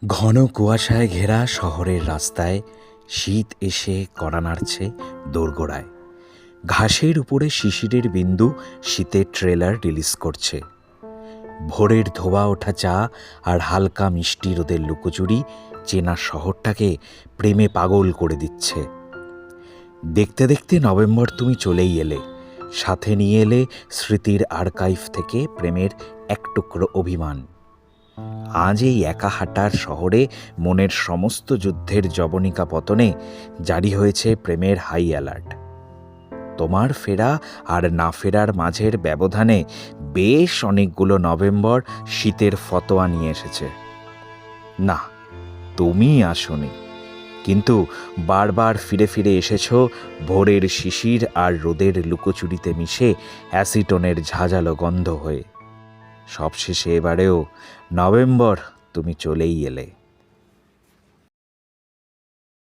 ঘন কুয়াশায় ঘেরা শহরের রাস্তায় শীত এসে কড়া নাড়ছে দোরগোড়ায়। ঘাসের উপরে শিশিরের বিন্দু শীতের ট্রেলার রিলিজ করছে। ভোরের ধোয়া ওঠা চা আর হালকা মিষ্টি রোদের লুকোচুরি চেনা শহরটাকে প্রেমে পাগল করে দিচ্ছে। দেখতে দেখতে নভেম্বর তুমি চলেই এলে, সাথে নিয়ে এলে স্মৃতির আর্কাইভ থেকে প্রেমের এক টুকরো অভিমান। আজ এই একা হাঁটার শহরে মনের সমস্ত যুদ্ধের জবনিকা পতনে জারি হয়েছে প্রেমের হাই অ্যালার্ট। তোমার ফেরা আর না ফেরার মাঝের ব্যবধানে বেশ অনেকগুলো নভেম্বর শীতের ফতোয়া নিয়ে এসেছে। না, তুমি আসোনি, কিন্তু বারবার ফিরে ফিরে এসেছ ভোরের শিশির আর রোদের লুকোচুরিতে মিশে অ্যাসিটনের ঝাঁঝালো গন্ধ হয়ে। সবশেষে এবারেও নভেম্বর তুমি চলেই এলে।